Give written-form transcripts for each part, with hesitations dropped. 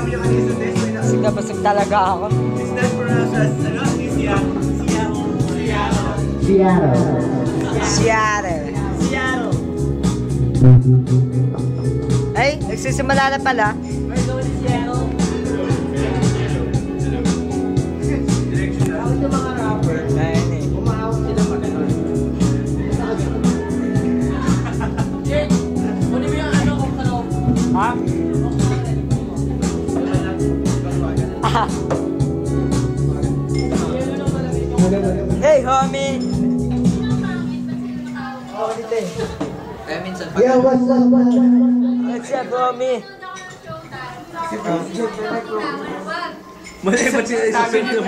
Busog na busog talaga ako. It's not pronounced as, ano? Seattle. Ay, nagsisimula na pala. We're going to Seattle. Tawag ng mga rapper. Ayun eh. Umahawak sila mag-anon. Jake, kunin mo yung ano kung ano. Ha? Ah. Hey, homie! Yeah, what's up? What's up, homie? Mali ba sila isasabi ko?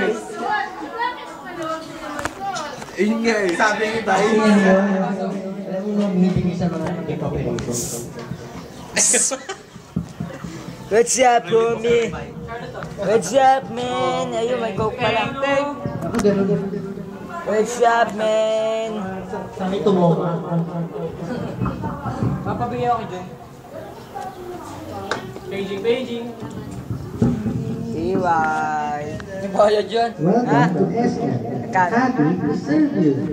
Ayun nga eh. Sabi niyo tayo. Alam mo, meeting sa mga kapipapilito. What's up, homie? What's up, man? Ayun, may coke pala. Ako gano'n. What's up, man? Saan ito mo? Papabigyan ako dyan. Beijing. Iway. May bayad dyan. Welcome to SN. Happy to serve you.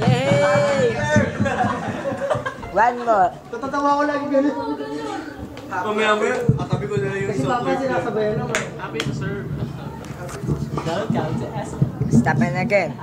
Yay! One more. Tatatawa ko lagi gano'n. Mamaya, katabi ko na lang yung Kasi baka sinasabayan naman. Happy to serve. Welcome to SN. Stop and again.